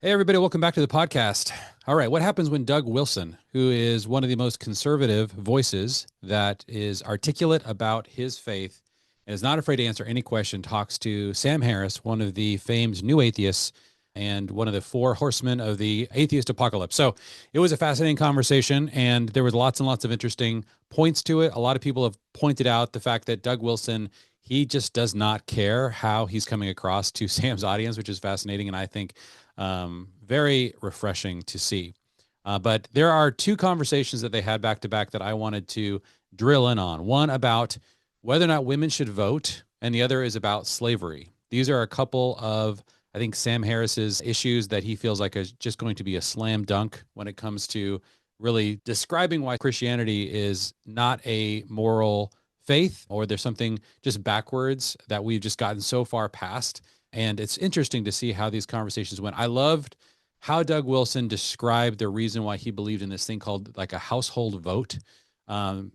Hey, everybody, welcome back to the podcast. All right, what happens when Doug Wilson, who is one of the most conservative voices that is articulate about his faith and is not afraid to answer any question, talks to Sam Harris, one of the famed new atheists and one of the four horsemen of the atheist apocalypse? So it was a fascinating conversation, and there was lots and lots of interesting points to it. A lot of people have pointed out the fact that Doug Wilson, he just does not care how he's coming across to Sam's audience, which is fascinating. And I think very refreshing to see. But there are two conversations that they had back to back that I wanted to drill in on. One about whether or not women should vote, and the other is about slavery. These are a couple of, I think, Sam Harris's issues that he feels like is just going to be a slam dunk when it comes to really describing why Christianity is not a moral faith, or there's something just backwards that we've just gotten so far past. And it's interesting to see how these conversations went. I loved how Doug Wilson described the reason why he believed in this thing called like a household vote.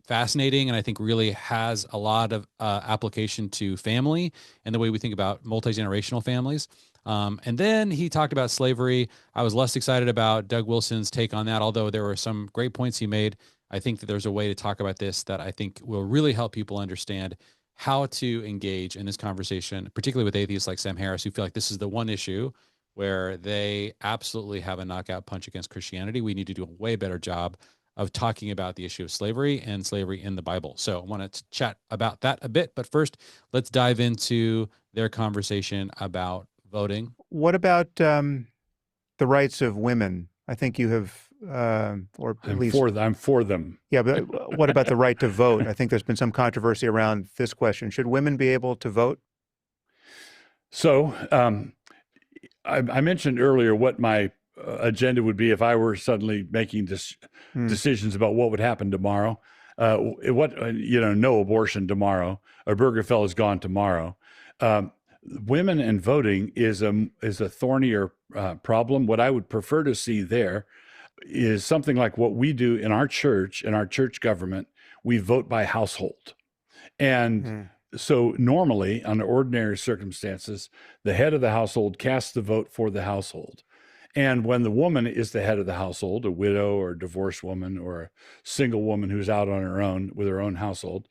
Fascinating, and I think really has a lot of application to family and the way we think about multi-generational families. And then he talked about slavery. I was less excited about Doug Wilson's take on that, although there were some great points he made. I think that there's a way to talk about this that I think will really help people understand how to engage in this conversation, particularly with atheists like Sam Harris, who feel like this is the one issue where they absolutely have a knockout punch against Christianity. We need to do a way better job of talking about the issue of slavery and slavery in the Bible. So I wanted to chat about that a bit, but first let's dive into their conversation about voting. What about the rights of women? I think you have, or at least I'm for them. Yeah, but what about the right to vote? I think there's been some controversy around this question. Should women be able to vote? So I mentioned earlier what my agenda would be if I were suddenly making decisions about what would happen tomorrow. No abortion tomorrow. Obergefell is gone tomorrow. Women and voting is a thornier problem. What I would prefer to see there is something like what we do in our church government. We vote by household. And so normally, under ordinary circumstances, the head of the household casts the vote for the household. And when the woman is the head of the household, a widow or a divorced woman or a single woman who's out on her own with her own household,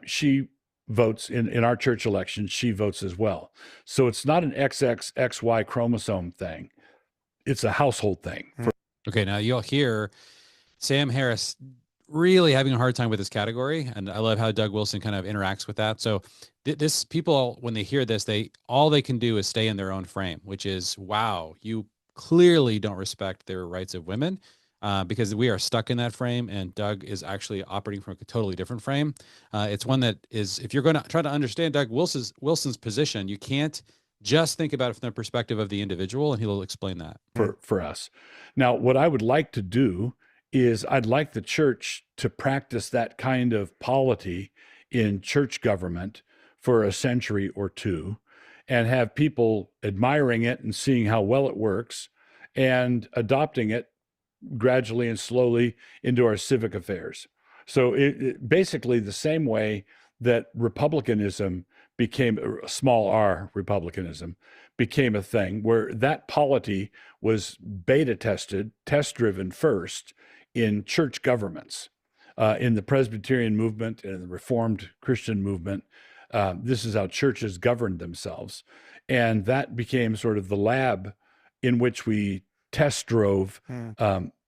she votes in our church elections, she votes as well. So it's not an XXXY chromosome thing. It's a household thing. Okay, now you'll hear Sam Harris really having a hard time with this category, and I love how Doug Wilson kind of interacts with that. So this people, when they hear this, all they can do is stay in their own frame, which is, wow, you clearly don't respect their rights of women, because we are stuck in that frame, and Doug is actually operating from a totally different frame. It's one that is, if you're going to try to understand Doug Wilson's position, you can't just think about it from the perspective of the individual, and he'll explain that for us. Now, what I would like to do is I'd like the church to practice that kind of polity in church government for a century or two, and have people admiring it and seeing how well it works and adopting it gradually and slowly into our civic affairs. So it basically the same way that republicanism became, small r republicanism, became a thing, where that polity was beta tested, test driven first in church governments, in the Presbyterian movement and the Reformed Christian movement. This is how churches governed themselves. And that became sort of the lab in which we test drove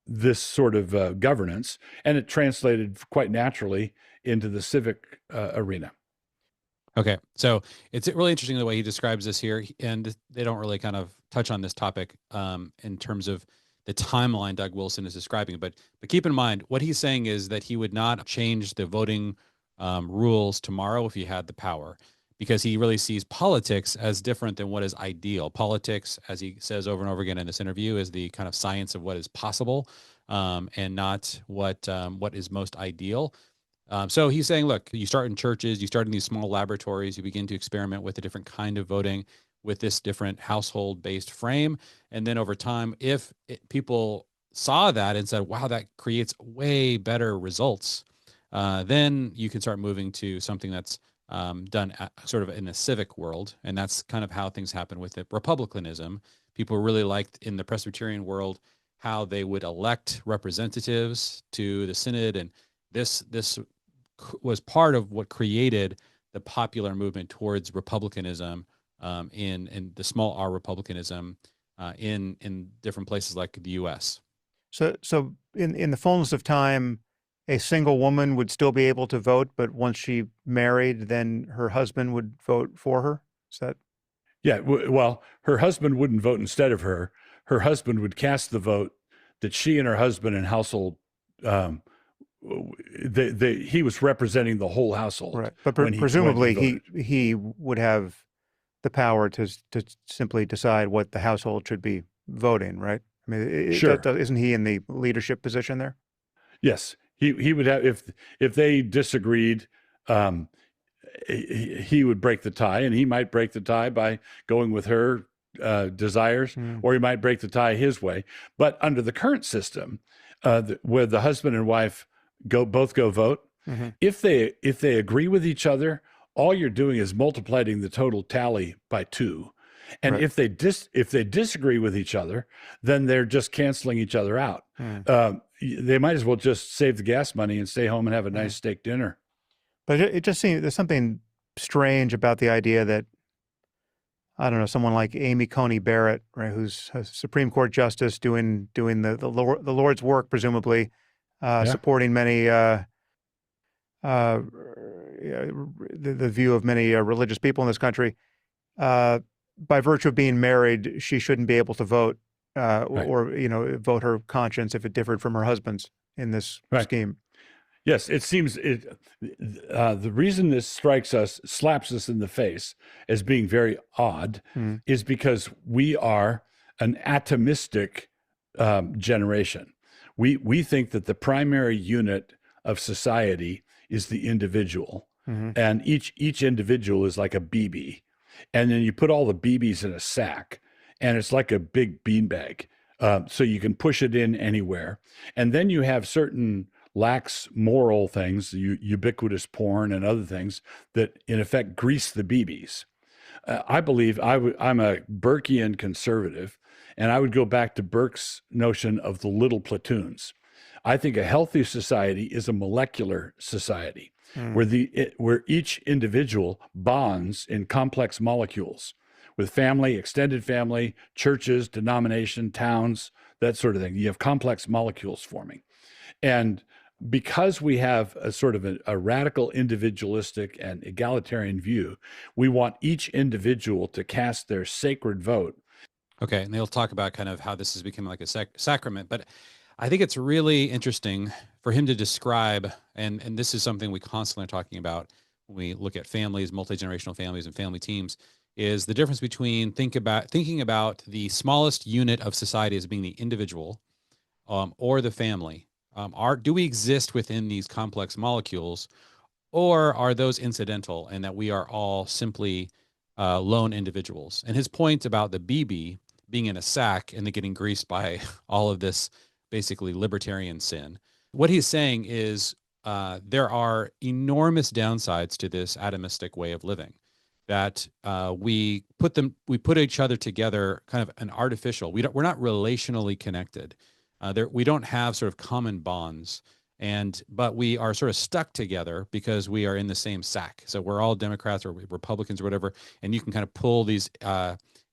this sort of governance, and it translated quite naturally into the civic arena. Okay, so it's really interesting the way he describes this here, and they don't really kind of touch on this topic in terms of the timeline Doug Wilson is describing. But keep in mind, what he's saying is that he would not change the voting rules tomorrow if he had the power, because he really sees politics as different than what is ideal. Politics, as he says over and over again in this interview, is the kind of science of what is possible, and not what is most ideal. So he's saying, look, you start in churches, you start in these small laboratories, you begin to experiment with a different kind of voting with this different household-based frame. And then over time, if people saw that and said, wow, that creates way better results, then you can start moving to something that's done sort of in a civic world. And that's kind of how things happen with it. Republicanism People really liked in the Presbyterian world how they would elect representatives to the synod, and this was part of what created the popular movement towards republicanism, in the small r republicanism, in different places like the U.S. So in the fullness of time, a single woman would still be able to vote, but once she married, then her husband would vote for her. Is that? Yeah. Well, her husband wouldn't vote instead of her. Her husband would cast the vote that she and her husband and household, he was representing the whole household. Right. But when presumably he would have the power to simply decide what the household should be voting, right? I mean, Sure. Isn't he in the leadership position there? Yes, he would have, if they disagreed, he would break the tie, and he might break the tie by going with her desires, or he might break the tie his way. But under the current system, where the husband and wife both go vote, if they agree with each other, all you're doing is multiplying the total tally by 2. And Right. if they disagree with each other, then they're just canceling each other out. They might as well just save the gas money and stay home and have a nice steak dinner. But it just seems there's something strange about the idea that, I don't know, someone like Amy Coney Barrett, right, who's a Supreme Court justice doing the Lord's work, presumably, supporting many the view of many religious people in this country. By virtue of being married, she shouldn't be able to vote, Right. or vote her conscience if it differed from her husband's in this Right. scheme. Yes, it seems the reason this slaps us in the face as being very odd, is because we are an atomistic generation. We think that the primary unit of society is the individual, and each individual is like a BB, and then you put all the BBs in a sack, and it's like a big beanbag, so you can push it in anywhere, and then you have certain lax moral things, ubiquitous porn and other things that in effect grease the BBs. I believe I'm a Burkean conservative, and I would go back to Burke's notion of the little platoons. I think a healthy society is a molecular society where each individual bonds in complex molecules with family, extended family, churches, denomination, towns, that sort of thing. You have complex molecules forming. And because we have a sort of a radical individualistic and egalitarian view, we want each individual to cast their sacred vote. Okay, and they'll talk about kind of how this has become like a sacrament, but I think it's really interesting for him to describe, and this is something we constantly are talking about when we look at families, multi-generational families and family teams, is the difference between thinking about the smallest unit of society as being the individual, or the family. Do we exist within these complex molecules, or are those incidental and that we are all simply lone individuals? And his point about the BB being in a sack and then getting greased by all of this basically libertarian sin, what he's saying is there are enormous downsides to this atomistic way of living, that we put each other together kind of an artificial. We're not relationally connected. We don't have sort of common bonds, but we are sort of stuck together because we are in the same sack. So we're all Democrats or Republicans or whatever, and you can kind of pull these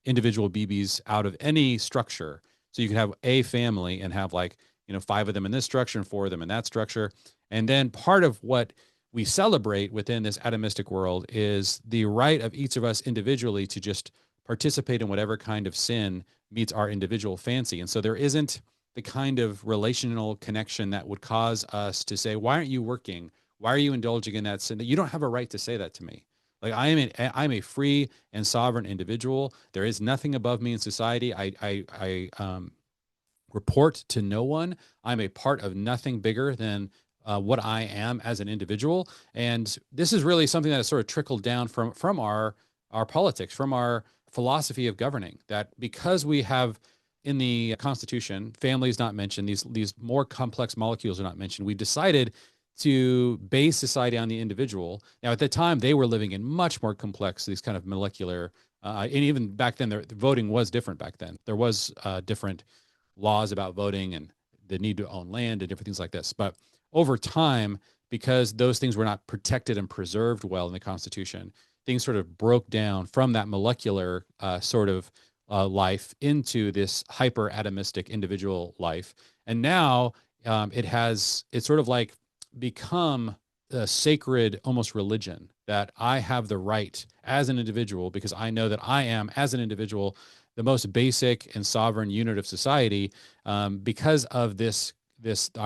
individual BBs out of any structure. So you can have a family and have 5 of them in this structure and 4 of them in that structure. And then part of what we celebrate within this atomistic world is the right of each of us individually to just participate in whatever kind of sin meets our individual fancy. And so there isn't the kind of relational connection that would cause us to say, why aren't you working? Why are you indulging in that sin? You don't have a right to say that to me. Like, I'm a free and sovereign individual. There is nothing above me in society. I report to no one. I'm a part of nothing bigger than what I am as an individual. And this is really something that has sort of trickled down from our politics, from our philosophy of governing, that because we have in the Constitution, family is not mentioned, these more complex molecules are not mentioned, we decided to base society on the individual. Now, at the time, they were living in much more complex, these kind of molecular And even back then, the voting was different back then. There was different laws about voting and the need to own land and different things like this. But over time, because those things were not protected and preserved well in the Constitution, things sort of broke down from that molecular sort of life into this hyper atomistic individual life. And now it's sort of like become a sacred almost religion that I have the right as an individual, because I know that I am, as an individual, the most basic and sovereign unit of society, because of this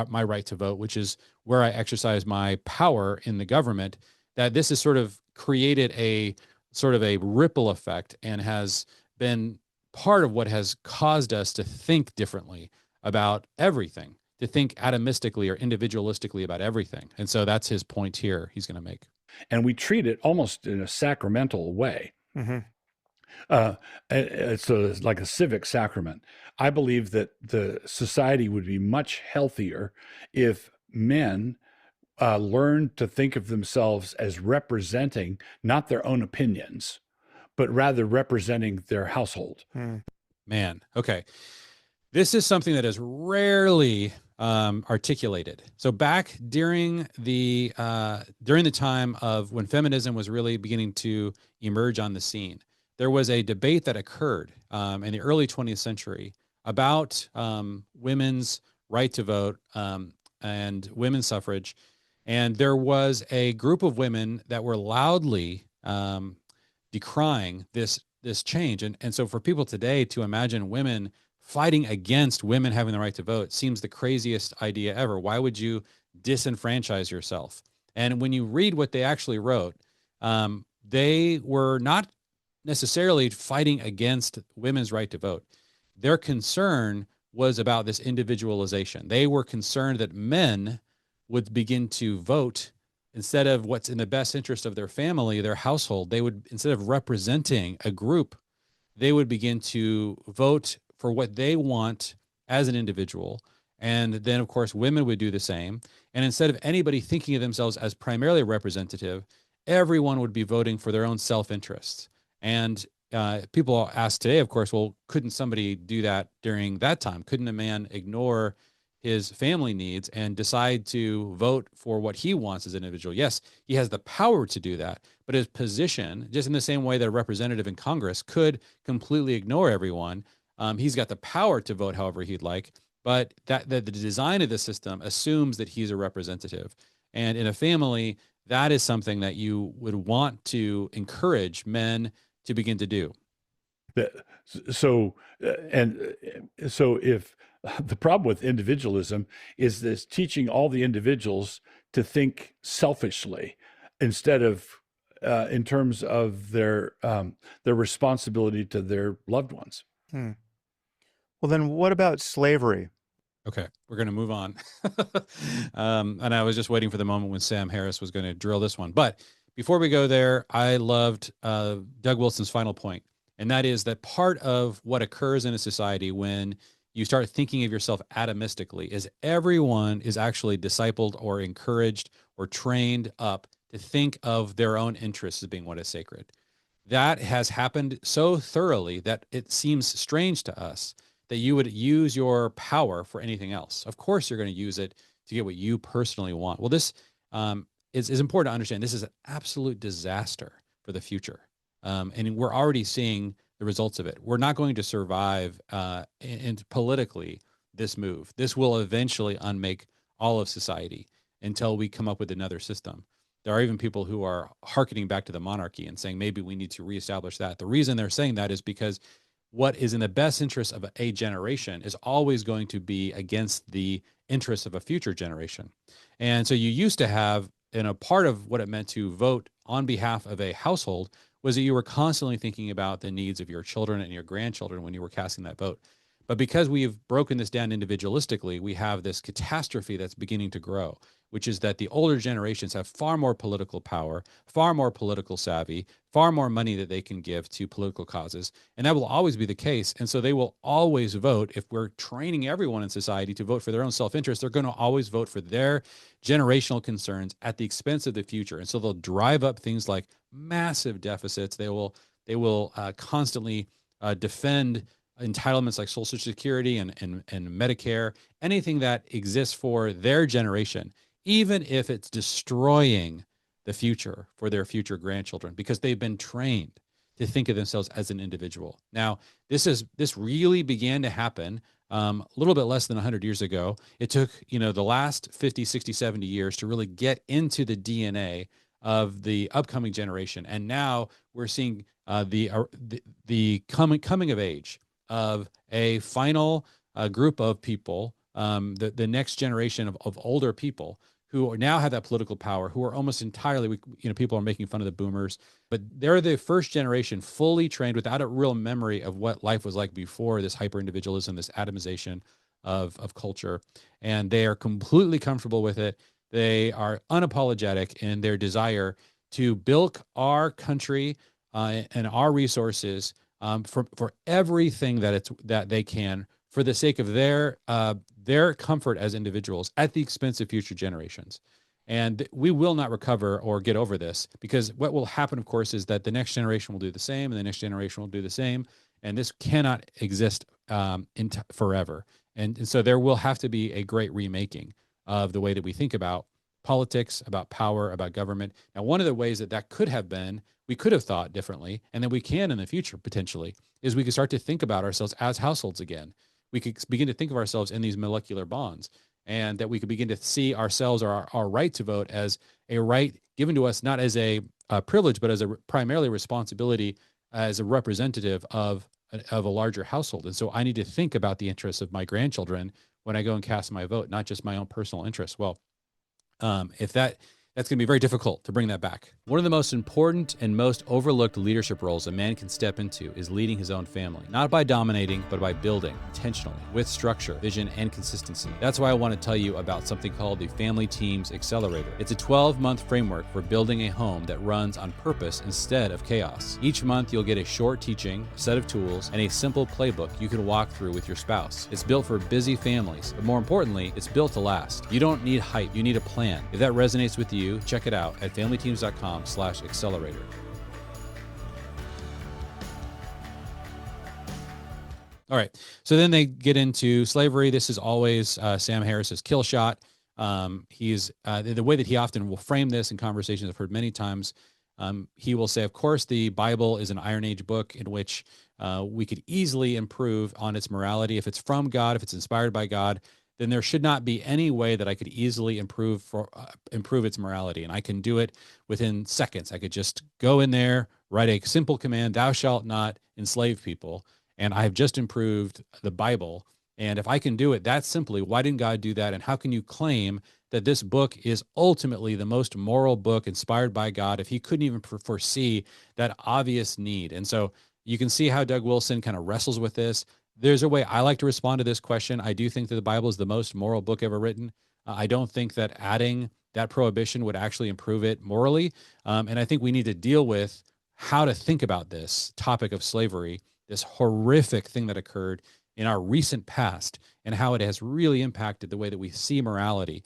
my right to vote, which is where I exercise my power in the government. That this has sort of created a sort of a ripple effect and has been part of what has caused us to think differently about everything, to think atomistically or individualistically about everything. And so that's his point here he's going to make. And we treat it almost in a sacramental way. Mm-hmm. It's like a civic sacrament. I believe that the society would be much healthier if men learned to think of themselves as representing not their own opinions, but rather representing their household. Man, okay. This is something that is rarely articulated. So back during the time of when feminism was really beginning to emerge on the scene, there was a debate that occurred in the early 20th century about women's right to vote and women's suffrage. And there was a group of women that were loudly decrying this change. And so for people today to imagine women fighting against women having the right to vote seems the craziest idea ever. Why would you disenfranchise yourself? And when you read what they actually wrote, they were not necessarily fighting against women's right to vote. Their concern was about this individualization. They were concerned that men would begin to vote instead of what's in the best interest of their family, their household. They would, instead of representing a group, they would begin to vote for what they want as an individual. And then, of course, women would do the same. And instead of anybody thinking of themselves as primarily representative, everyone would be voting for their own self-interests. And people ask today, of course, well, couldn't somebody do that during that time? Couldn't a man ignore his family needs and decide to vote for what he wants as an individual? Yes, he has the power to do that, but his position, just in the same way that a representative in Congress could completely ignore everyone, he's got the power to vote however he'd like, but that the design of the system assumes that he's a representative. And in a family, that is something that you would want to encourage men to begin to do. So if the problem with individualism is this teaching all the individuals to think selfishly instead of in terms of their responsibility to their loved ones. Well, then what about slavery? Okay, we're going to move on. And I was just waiting for the moment when Sam Harris was going to drill this one. But before we go there, I loved Doug Wilson's final point, and that is that part of what occurs in a society when you start thinking of yourself atomistically is everyone is actually discipled or encouraged or trained up to think of their own interests as being what is sacred. That has happened so thoroughly that it seems strange to us that you would use your power for anything else. Of course, you're going to use it to get what you personally want. Well, this is important to understand. This is an absolute disaster for the future. And we're already seeing the results of it. We're not going to survive politically this move. This will eventually unmake all of society until we come up with another system. There are even people who are hearkening back to the monarchy and saying maybe we need to reestablish that. The reason they're saying that is because what is in the best interest of a generation is always going to be against the interests of a future generation. And so you used to have, and a part of what it meant to vote on behalf of a household was that you were constantly thinking about the needs of your children and your grandchildren when you were casting that vote. But because we've broken this down individualistically, we have this catastrophe that's beginning to grow, which is that the older generations have far more political power, far more political savvy, far more money that they can give to political causes. And that will always be the case. And so they will always vote. If we're training everyone in society to vote for their own self-interest, they're going to always vote for their generational concerns at the expense of the future. And so they'll drive up things like massive deficits. They will They will constantly defend entitlements like Social Security and Medicare, anything that exists for their generation, even if it's destroying the future for their future grandchildren, because they've been trained to think of themselves as an individual. Now, this really began to happen a little bit less than 100 years ago. It took, the last 50, 60, 70 years to really get into the DNA of the upcoming generation. And now we're seeing the coming of age of a final group of people, the next generation of older people who now have that political power, who are almost entirely, people are making fun of the boomers, but they're the first generation fully trained without a real memory of what life was like before this hyper-individualism, this atomization of culture. And they are completely comfortable with it. They are unapologetic in their desire to bilk our country and our resources for everything that they can, for the sake of their comfort as individuals at the expense of future generations. And we will not recover or get over this, because what will happen, of course, is that the next generation will do the same, and the next generation will do the same, and this cannot exist forever. And so there will have to be a great remaking of the way that we think about politics, about power, about government. Now, one of the ways that could have been, we could have thought differently, and that we can in the future potentially, is we could start to think about ourselves as households again. We could begin to think of ourselves in these molecular bonds, and that we could begin to see ourselves, or our right to vote, as a right given to us, not as a privilege, but as a primarily responsibility, as a representative of a larger household. And so I need to think about the interests of my grandchildren when I go and cast my vote, not just my own personal interests. Well, if that's going to be very difficult to bring that back. One of the most important and most overlooked leadership roles a man can step into is leading his own family, not by dominating, but by building intentionally with structure, vision, and consistency. That's why I want to tell you about something called the Family Teams Accelerator. It's a 12-month framework for building a home that runs on purpose instead of chaos. Each month, you'll get a short teaching, a set of tools, and a simple playbook you can walk through with your spouse. It's built for busy families, but more importantly, it's built to last. You don't need hype, you need a plan. If that resonates with you, check it out at familyteams.com/accelerator. All right. So then they get into slavery. This is always Sam Harris's kill shot. He's the way that he often will frame this in conversations I've heard many times. He will say, of course, the Bible is an Iron Age book in which we could easily improve on its morality. If it's from God, if it's inspired by God, then there should not be any way that I could easily improve its morality. And I can do it within seconds. I could just go in there, write a simple command, thou shalt not enslave people. And I have just improved the Bible. And if I can do it that simply, why didn't God do that? And how can you claim that this book is ultimately the most moral book inspired by God if he couldn't even foresee that obvious need? And so you can see how Doug Wilson kind of wrestles with this. There's a way I like to respond to this question. I do think that the Bible is the most moral book ever written. I don't think that adding that prohibition would actually improve it morally. And I think we need to deal with how to think about this topic of slavery, this horrific thing that occurred in our recent past, and how it has really impacted the way that we see morality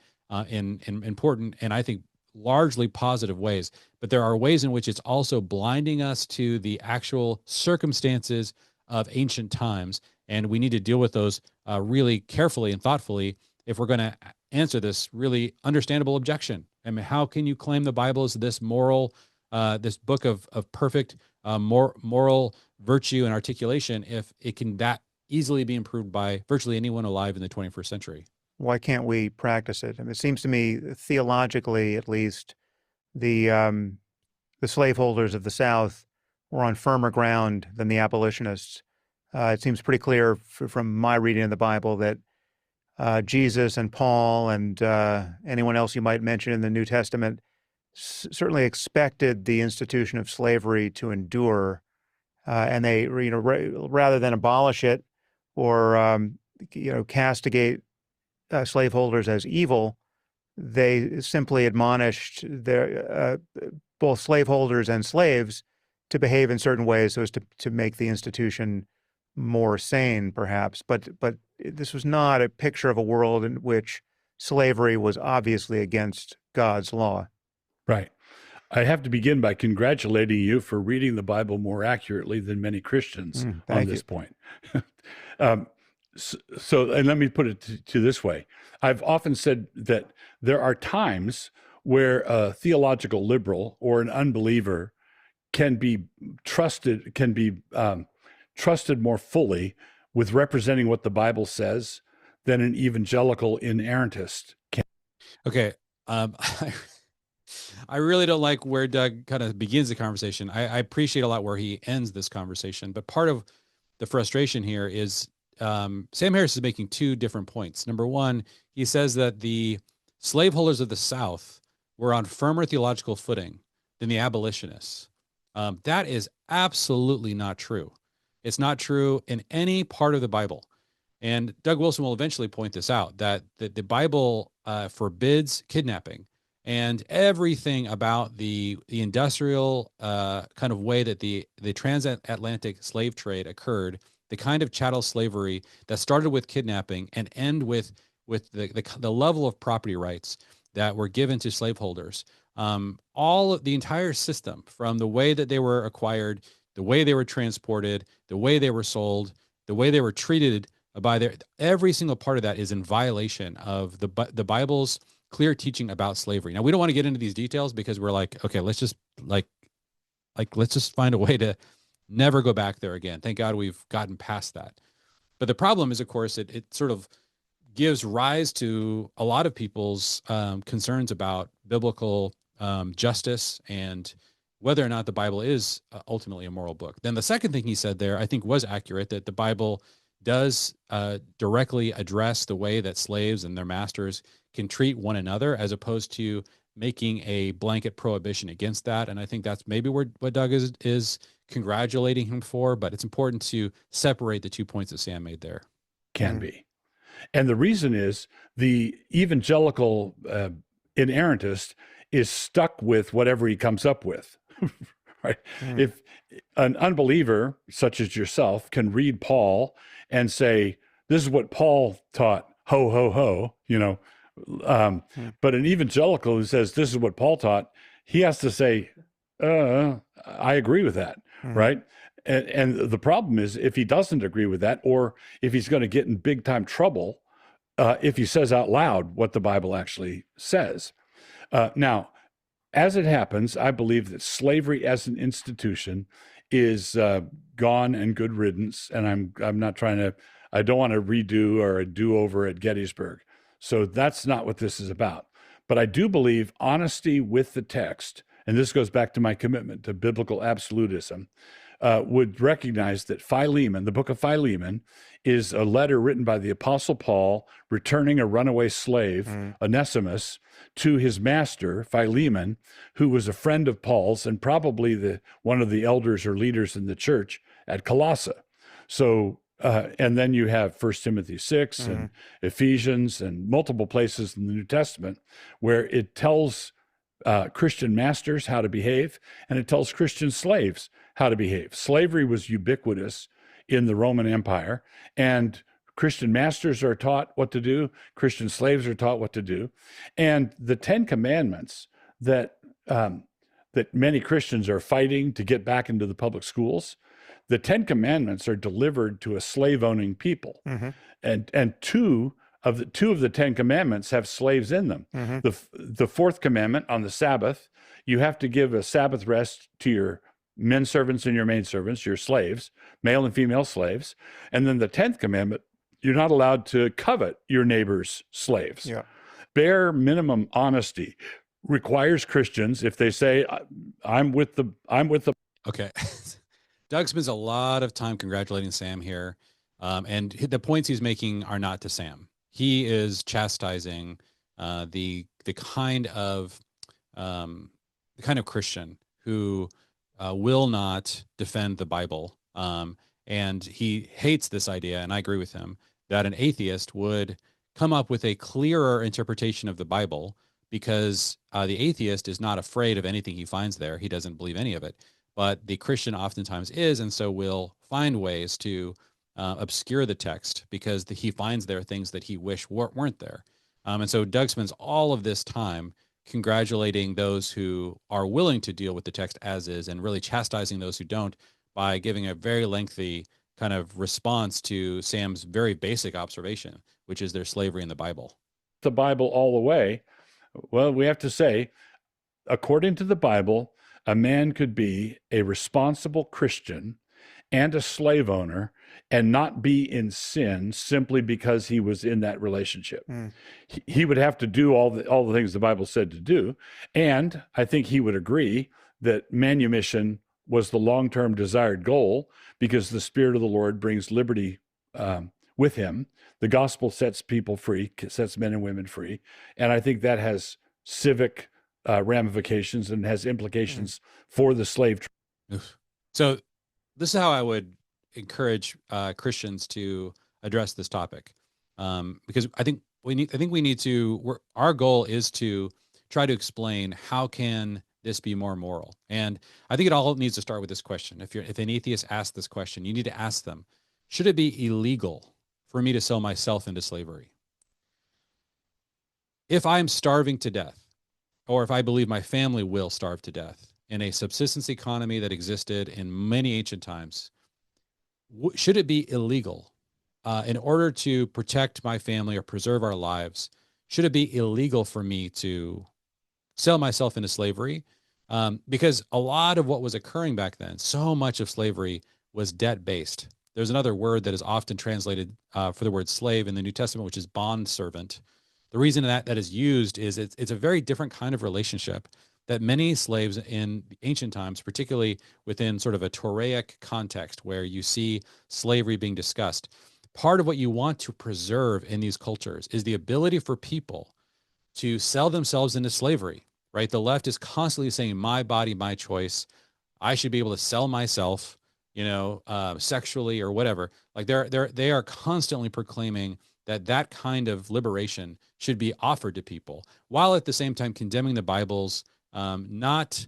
in important and I think largely positive ways. But there are ways in which it's also blinding us to the actual circumstances of ancient times. And we need to deal with those really carefully and thoughtfully if we're going to answer this really understandable objection. I mean, how can you claim the Bible is this moral, this book of perfect moral virtue and articulation if it can that easily be improved by virtually anyone alive in the 21st century? Why can't we practice it? I mean, it seems to me, theologically at least, the slaveholders of the South were on firmer ground than the abolitionists. It seems pretty clear from my reading of the Bible that Jesus and Paul and anyone else you might mention in the New Testament certainly expected the institution of slavery to endure, and they, rather than abolish it or castigate slaveholders as evil, they simply admonished their both slaveholders and slaves to behave in certain ways so as to make the institution more sane, perhaps. But this was not a picture of a world in which slavery was obviously against God's law. Right. I have to begin by congratulating you for reading the Bible more accurately than many Christians on Thank this you. point. um, so, and let me put it to this way. I've often said that there are times where a theological liberal or an unbeliever can be trusted more fully with representing what the Bible says than an evangelical inerrantist can. Okay. I really don't like where Doug kind of begins the conversation. I appreciate a lot where he ends this conversation, but part of the frustration here is Sam Harris is making two different points. Number one, he says that the slaveholders of the South were on firmer theological footing than the abolitionists. That is absolutely not true. It's not true in any part of the Bible. And Doug Wilson will eventually point this out, that the Bible forbids kidnapping, and everything about the industrial kind of way that the transatlantic slave trade occurred, the kind of chattel slavery that started with kidnapping and end with the level of property rights that were given to slaveholders. All of the entire system, from the way that they were acquired, the way they were transported, the way they were sold, the way they were treated by their, every single part of that is in violation of the Bible's clear teaching about slavery. Now, we don't want to get into these details because we're like, okay, let's just let's just find a way to never go back there again. Thank God we've gotten past that. But the problem is, of course, it sort of gives rise to a lot of people's concerns about biblical justice and whether or not the Bible is ultimately a moral book. Then the second thing he said there, I think, was accurate, that the Bible does directly address the way that slaves and their masters can treat one another, as opposed to making a blanket prohibition against that. And I think that's maybe what Doug is congratulating him for, but it's important to separate the 2 points that Sam made there. Can be. And the reason is the evangelical inerrantist is stuck with whatever he comes up with, right? If an unbeliever, such as yourself, can read Paul and say, this is what Paul taught, ho, ho, ho, but an evangelical who says, this is what Paul taught, he has to say, I agree with that, right? And the problem is, if he doesn't agree with that, or if he's going to get in big time trouble, if he says out loud what the Bible actually says. Now, as it happens, I believe that slavery as an institution is gone and good riddance. And I'm not trying to, I don't want to redo or a do-over at Gettysburg. So that's not what this is about. But I do believe honesty with the text, and this goes back to my commitment to biblical absolutism, would recognize that Philemon, the book of Philemon, is a letter written by the Apostle Paul returning a runaway slave, Onesimus, to his master, Philemon, who was a friend of Paul's and probably one of the elders or leaders in the church at Colossae. So, and then you have 1 Timothy 6 and Ephesians and multiple places in the New Testament where it tells Christian masters how to behave, and it tells Christian slaves how to behave. Slavery was ubiquitous in the Roman Empire, and Christian masters are taught what to do. Christian slaves are taught what to do. And the 10 Commandments that many Christians are fighting to get back into the public schools, the 10 Commandments are delivered to a slave-owning people. And two of the 10 Commandments have slaves in them. The fourth commandment on the Sabbath, you have to give a Sabbath rest to your men servants and your maid servants, your slaves, male and female slaves. And then the 10th commandment, you're not allowed to covet your neighbor's slaves. Yeah. Bare minimum honesty requires Christians, if they say, I'm with the. Okay. Doug spends a lot of time congratulating Sam here. And the points he's making are not to Sam. He is chastising the kind of Christian who will not defend the Bible. And he hates this idea, and I agree with him, that an atheist would come up with a clearer interpretation of the Bible, because the atheist is not afraid of anything he finds there. He doesn't believe any of it. But the Christian oftentimes is, and so will find ways to obscure the text because he finds there things that he wish weren't there. And so Doug spends all of this time congratulating those who are willing to deal with the text as is and really chastising those who don't by giving a very lengthy kind of response to Sam's very basic observation, which is there's slavery in the Bible. The Bible all the way. Well, we have to say, according to the Bible, a man could be a responsible Christian and a slave owner and not be in sin simply because he was in that relationship. He would have to do all the things the Bible said to do. And I think he would agree that manumission was the long-term desired goal because the Spirit of the Lord brings liberty with him. The gospel sets people free, sets men and women free. And I think that has civic ramifications and has implications for the slave trade. So this is how I would encourage Christians to address this topic, because I think we need to. Our goal is to try to explain how can this be more moral, and I think it all needs to start with this question. If an atheist asks this question, you need to ask them: should it be illegal for me to sell myself into slavery? If I'm starving to death, or if I believe my family will starve to death in a subsistence economy that existed in many ancient times, should it be illegal in order to protect my family or preserve our lives? Should it be illegal for me to sell myself into slavery? Because a lot of what was occurring back then, so much of slavery was debt-based. There's another word that is often translated for the word slave in the New Testament, which is bondservant. The reason that is used is it's a very different kind of relationship that many slaves in ancient times, particularly within sort of a Toraic context where you see slavery being discussed, part of what you want to preserve in these cultures is the ability for people to sell themselves into slavery, right? The left is constantly saying, my body, my choice. I should be able to sell myself, sexually or whatever. Like they are constantly proclaiming that kind of liberation should be offered to people, while at the same time condemning the Bible's not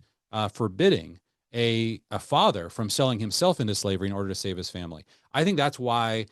forbidding a father from selling himself into slavery in order to save his family. I think that's why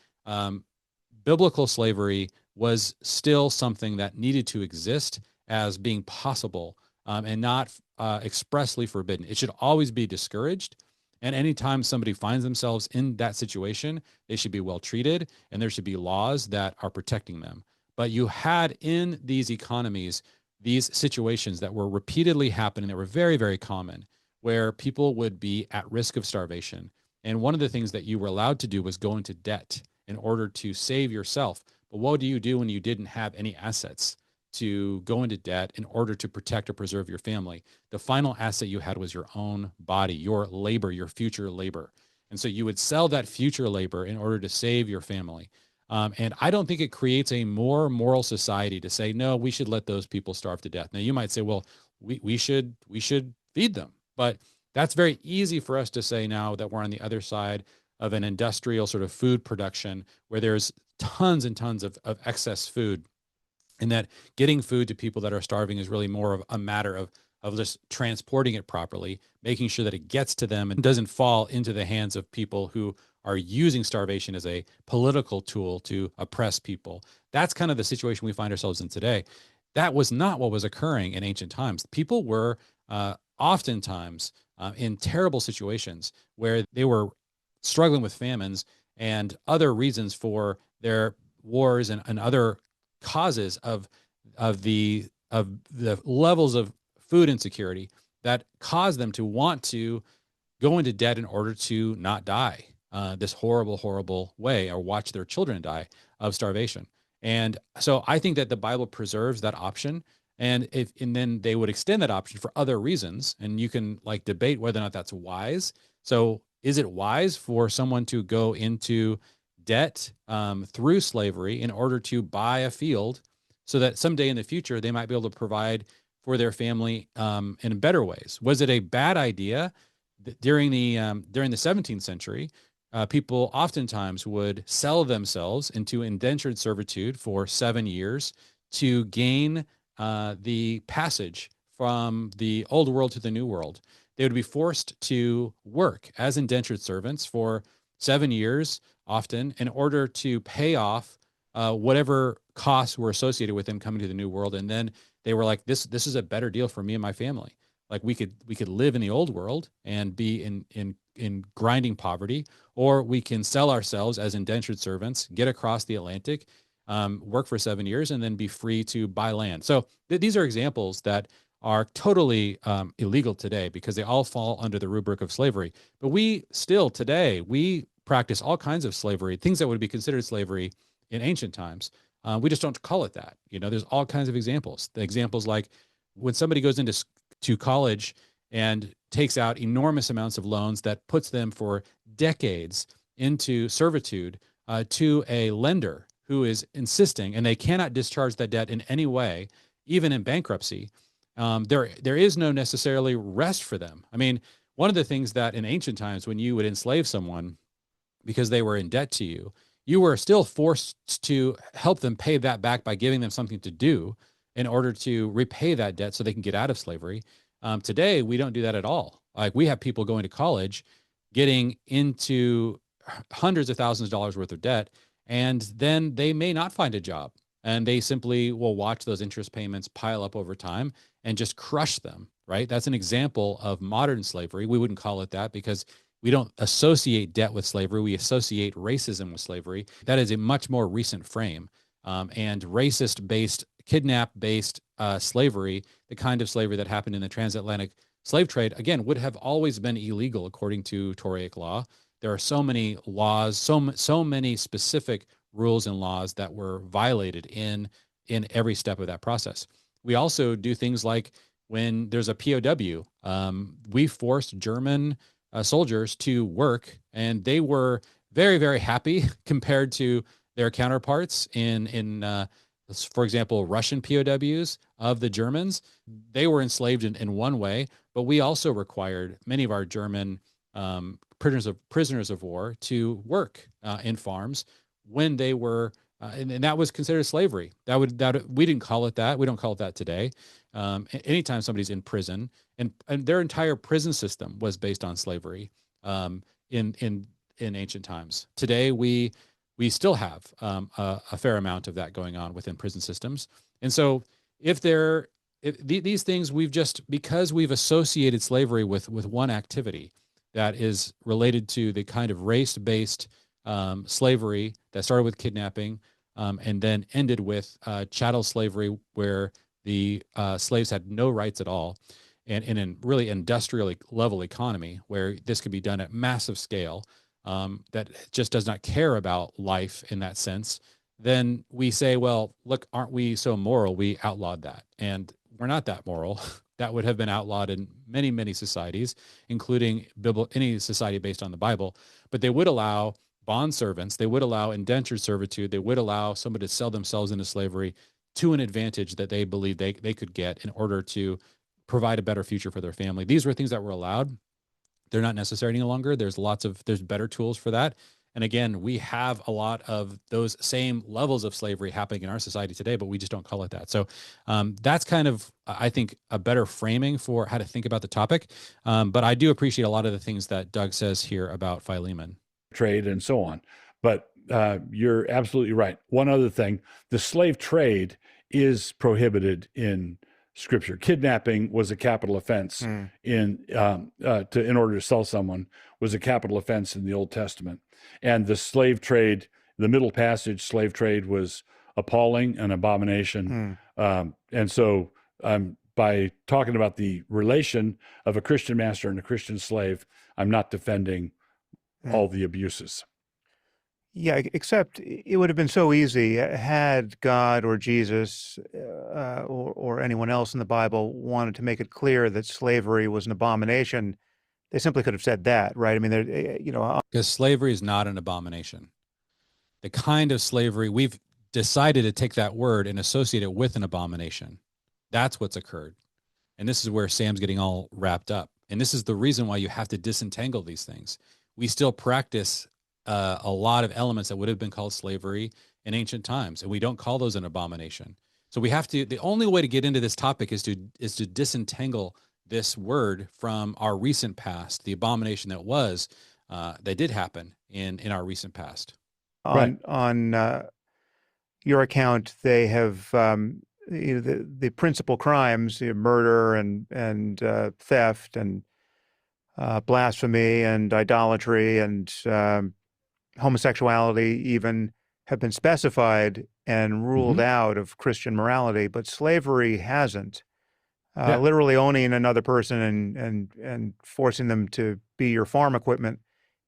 biblical slavery was still something that needed to exist as being possible and not expressly forbidden. It should always be discouraged. And anytime somebody finds themselves in that situation, they should be well treated, and there should be laws that are protecting them. But you had in these economies these situations that were repeatedly happening that were very, very common, where people would be at risk of starvation. And one of the things that you were allowed to do was go into debt in order to save yourself. But what do you do when you didn't have any assets to go into debt in order to protect or preserve your family? The final asset you had was your own body, your labor, your future labor. And so you would sell that future labor in order to save your family. And I don't think it creates a more moral society to say, no, we should let those people starve to death. Now you might say, well, we should feed them, but that's very easy for us to say now that we're on the other side of an industrial sort of food production where there's tons and tons of excess food, and that getting food to people that are starving is really more of a matter of just transporting it properly, making sure that it gets to them and doesn't fall into the hands of people who are using starvation as a political tool to oppress people. That's kind of the situation we find ourselves in today. That was not what was occurring in ancient times. People were oftentimes in terrible situations where they were struggling with famines and other reasons for their wars and other causes of the levels of food insecurity that caused them to want to go into debt in order to not die this horrible, horrible way, or watch their children die of starvation. And so I think that the Bible preserves that option. And then they would extend that option for other reasons. And you can like debate whether or not that's wise. So is it wise for someone to go into debt through slavery in order to buy a field so that someday in the future they might be able to provide for their family in better ways? Was it a bad idea during the 17th century? People oftentimes would sell themselves into indentured servitude for 7 years to gain the passage from the old world to the new world. They would be forced to work as indentured servants for 7 years, often, in order to pay off whatever costs were associated with them coming to the new world. And then they were like, this is a better deal for me and my family. Like we could live in the old world and be in grinding poverty, or we can sell ourselves as indentured servants, get across the Atlantic, work for 7 years, and then be free to buy land. So these are examples that are totally illegal today because they all fall under the rubric of slavery. But we still today, we practice all kinds of slavery, things that would be considered slavery in ancient times. We just don't call it that. There's all kinds of examples. The examples like when somebody goes into to college and takes out enormous amounts of loans that puts them for decades into servitude to a lender who is insisting, and they cannot discharge that debt in any way, even in bankruptcy. There is no necessarily rest for them. I mean, one of the things that in ancient times, when you would enslave someone because they were in debt to you, you were still forced to help them pay that back by giving them something to do in order to repay that debt so they can get out of slavery. Today, we don't do that at all. Like we have people going to college, getting into hundreds of thousands of dollars worth of debt, and then they may not find a job. And they simply will watch those interest payments pile up over time and just crush them, right? That's an example of modern slavery. We wouldn't call it that because we don't associate debt with slavery. We associate racism with slavery. That is a much more recent frame. And racist-based, kidnap-based slavery, the kind of slavery that happened in the transatlantic slave trade, again, would have always been illegal according to Toraic law. There are so many laws, so many specific rules and laws that were violated in every step of that process. We also do things like when there's a POW, we forced German soldiers to work, and they were very, very happy compared to their counterparts in for example, Russian POWs of the Germans. They were enslaved in one way, but we also required many of our German prisoners of war to work in farms when they were, and that was considered slavery. We didn't call it that. We don't call it that today. Anytime somebody's in prison, and their entire prison system was based on slavery in ancient times. Today, we still have a fair amount of that going on within prison systems. And so if these things, because we've associated slavery with one activity that is related to the kind of race-based slavery that started with kidnapping and then ended with chattel slavery, where the slaves had no rights at all, and in a really industrial level economy where this could be done at massive scale, that just does not care about life in that sense, then we say, well, look, aren't we so moral? We outlawed that. And we're not that moral. That would have been outlawed in many, many societies, including any society based on the Bible. But they would allow bond servants, they would allow indentured servitude, they would allow somebody to sell themselves into slavery to an advantage that they believed they could get in order to provide a better future for their family. These were things that were allowed. They're not necessary any longer. There's better tools for that. And again, we have a lot of those same levels of slavery happening in our society today, but we just don't call it that. So that's kind of, I think, a better framing for how to think about the topic. But I do appreciate a lot of the things that Doug says here about Philemon. Trade and so on. But you're absolutely right. One other thing, the slave trade is prohibited in Scripture. Kidnapping was a capital offense in order to sell someone was a capital offense in the Old Testament. And the slave trade, the Middle Passage slave trade, was appalling, an abomination. And so by talking about the relation of a Christian master and a Christian slave, I'm not defending all the abuses. Yeah, except it would have been so easy had God or Jesus or anyone else in the Bible wanted to make it clear that slavery was an abomination. They simply could have said that, right? I mean, because slavery is not an abomination. The kind of slavery, we've decided to take that word and associate it with an abomination. That's what's occurred. And this is where Sam's getting all wrapped up. And this is the reason why you have to disentangle these things. We still practice a lot of elements that would have been called slavery in ancient times, and we don't call those an abomination. So we have to, the only way to get into this topic is to disentangle this word from our recent past, the abomination that did happen in our recent past. On your account, they have the principal crimes, murder and theft and blasphemy and idolatry and homosexuality even have been specified and ruled out of Christian morality, but slavery hasn't. Literally owning another person and forcing them to be your farm equipment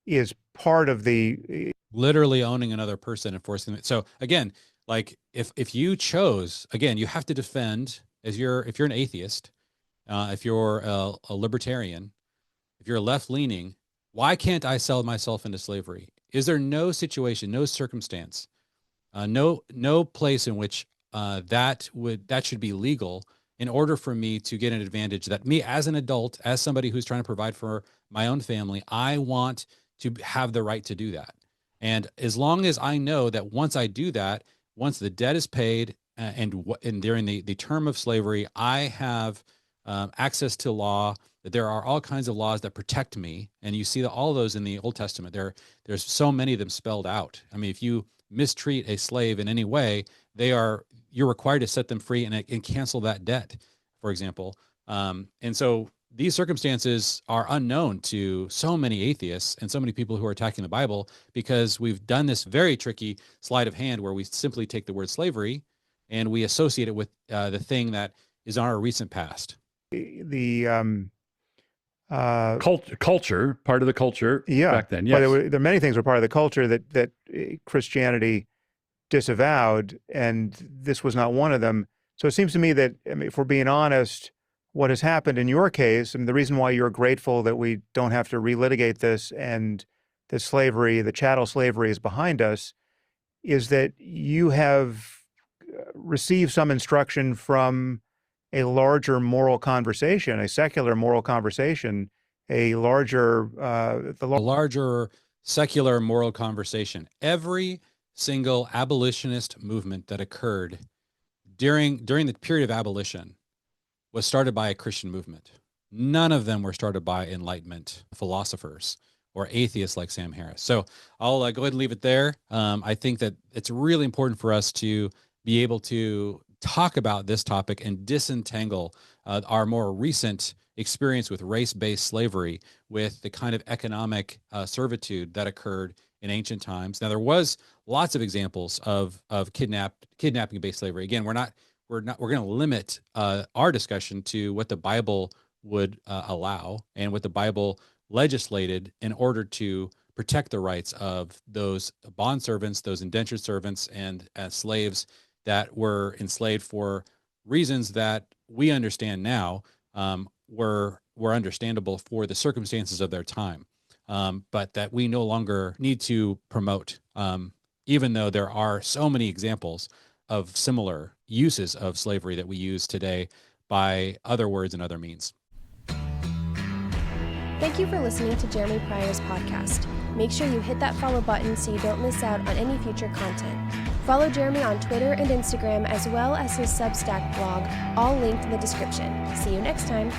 is part of the literally owning another person and forcing them. So again, like if you chose, again, you have to defend if you're an atheist, if you're a libertarian, if you're left leaning, why can't I sell myself into slavery? Is there no situation, no circumstance, no place in which that should be legal in order for me to get an advantage that me as an adult, as somebody who's trying to provide for my own family, I want to have the right to do that. And as long as I know that once I do that, once the debt is paid and during the term of slavery, I have access to law, that there are all kinds of laws that protect me. And you see all those in the Old Testament. There's so many of them spelled out. I mean, if you mistreat a slave in any way, you're required to set them free and cancel that debt, for example. And so these circumstances are unknown to so many atheists and so many people who are attacking the Bible, because we've done this very tricky sleight of hand where we simply take the word slavery and we associate it with the thing that is on our recent past. The culture, part of the culture back then. Yes. But there are many things were part of the culture that Christianity disavowed, and this was not one of them. So it seems to me that, I mean, if we're being honest, what has happened in your case, and the reason why you're grateful that we don't have to relitigate this and that slavery, the chattel slavery, is behind us, is that you have received some instruction from a larger moral conversation, a secular moral conversation, a larger secular moral conversation. Every single abolitionist movement that occurred during the period of abolition was started by a Christian movement. None of them were started by Enlightenment philosophers or atheists like Sam Harris. So I'll go ahead and leave it there. I think that it's really important for us to be able to talk about this topic and disentangle our more recent experience with race-based slavery with the kind of economic servitude that occurred in ancient times. Now, there was lots of examples of kidnapping-based slavery. Again, we're going to limit our discussion to what the Bible would allow and what the Bible legislated in order to protect the rights of those bondservants, those indentured servants, and slaves that were enslaved for reasons that we understand now were understandable for the circumstances of their time, but that we no longer need to promote, even though there are so many examples of similar uses of slavery that we use today by other words and other means. Thank you for listening to Jeremy Pryor's podcast. Make sure you hit that follow button so you don't miss out on any future content. Follow Jeremy on Twitter and Instagram, as well as his Substack blog, all linked in the description. See you next time.